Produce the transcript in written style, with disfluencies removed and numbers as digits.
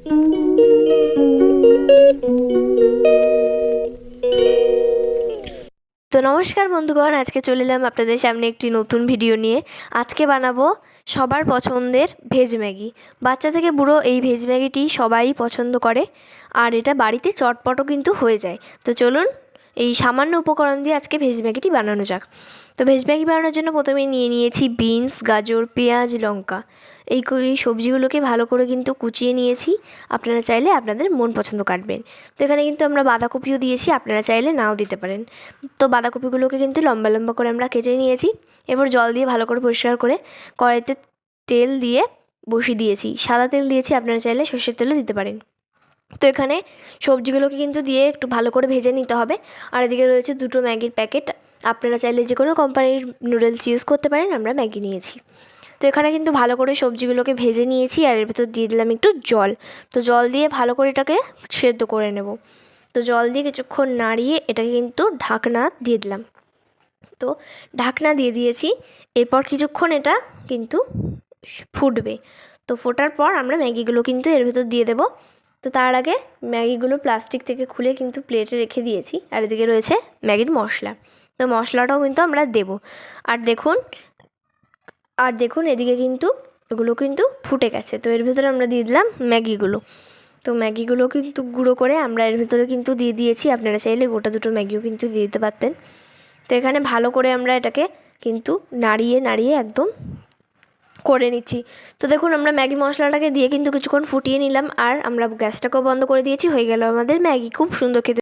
তো নমস্কার বন্ধুগণ, আজকে চলে এলাম আপনাদের সামনে একটি নতুন ভিডিও নিয়ে। আজকে বানাবো সবার পছন্দের ভেজ ম্যাগি। বাচ্চা থেকে বুড়ো এই ভেজ ম্যাগিটি সবাই পছন্দ করে, আর এটা বাড়িতে চটপটও কিন্তু হয়ে যায়। তো চলুন এই সামান্য উপকরণ দিয়ে আজকে ভেজ ম্যাগিটি বানানো যাক। তো ভেজ ম্যাগি বানানোর জন্য প্রথমে নিয়ে নিয়েছি বিনস, গাজর, পেঁয়াজ, লঙ্কা। এই সবজিগুলোকে ভালো করে কিন্তু কুচিয়ে নিয়েছি। আপনারা চাইলে আপনাদের মন পছন্দ কাটবেন। তো এখানে কিন্তু আমরা বাঁধাকপিও দিয়েছি, আপনারা চাইলে নাও দিতে পারেন। তো বাঁধাকপিগুলোকে কিন্তু লম্বা লম্বা করে আমরা কেটে নিয়েছি। এবার জল দিয়ে ভালো করে পরিষ্কার করে কড়াইতে তেল দিয়ে বসিয়ে দিয়েছি। সাদা তেল দিয়েছি, আপনারা চাইলে সর্ষের তেলও দিতে পারেন। তো এখানে সবজিগুলোকে কিন্তু দিয়ে একটু ভালো করে ভেজে নিতে হবে। আর এদিকে রয়েছে 2টো ম্যাগির প্যাকেট। আপনারা চাইলে যে কোনো কোম্পানির নুডলস ইউজ করতে পারেন, আমরা ম্যাগি নিয়েছি। তো এখানে কিন্তু ভালো করে সবজিগুলোকে ভেজে নিয়েছি, আর এর ভেতর দিয়ে দিলাম একটু জল। তো জল দিয়ে ভালো করে এটাকে সেদ্ধ করে নেব। তো জল দিয়ে কিছুক্ষণ নাড়িয়ে এটাকে কিন্তু ঢাকনা দিয়ে দিলাম। তো ঢাকনা দিয়ে দিয়েছি। এরপর কিছুক্ষণ এটা কিন্তু ফুটবে। তো ফোটার পর আমরা ম্যাগিগুলো কিন্তু এর ভেতর দিয়ে দেবো। তো তার আগে ম্যাগিগুলো প্লাস্টিক থেকে খুলে কিন্তু প্লেটে রেখে দিয়েছি। আর এদিকে রয়েছে ম্যাগির মশলা। তো মশলাটাও কিন্তু আমরা দেবো। আর দেখুন এদিকে কিন্তু এগুলো কিন্তু ফুটে গেছে। তো এর ভেতরে আমরা দিয়ে দিলাম ম্যাগিগুলো। তো ম্যাগিগুলো কিন্তু গুঁড়ো করে আমরা এর ভেতরে কিন্তু দিয়ে দিয়েছি। আপনারা চাইলে গোটা 2টো ম্যাগিও কিন্তু দিয়ে দিতে পারতেন। তো এখানে ভালো করে আমরা এটাকে কিন্তু নাড়িয়ে নাড়িয়ে একদম করে নিচ্ছি। তো দেখুন আমরা ম্যাগি মশলাটাকে দিয়ে কিন্তু কিছুক্ষণ ফুটিয়ে নিলাম, আর আমরা গ্যাসটাকেও বন্ধ করে দিয়েছি। হয়ে গেল আমাদের ম্যাগি, খুব সুন্দর খেতে।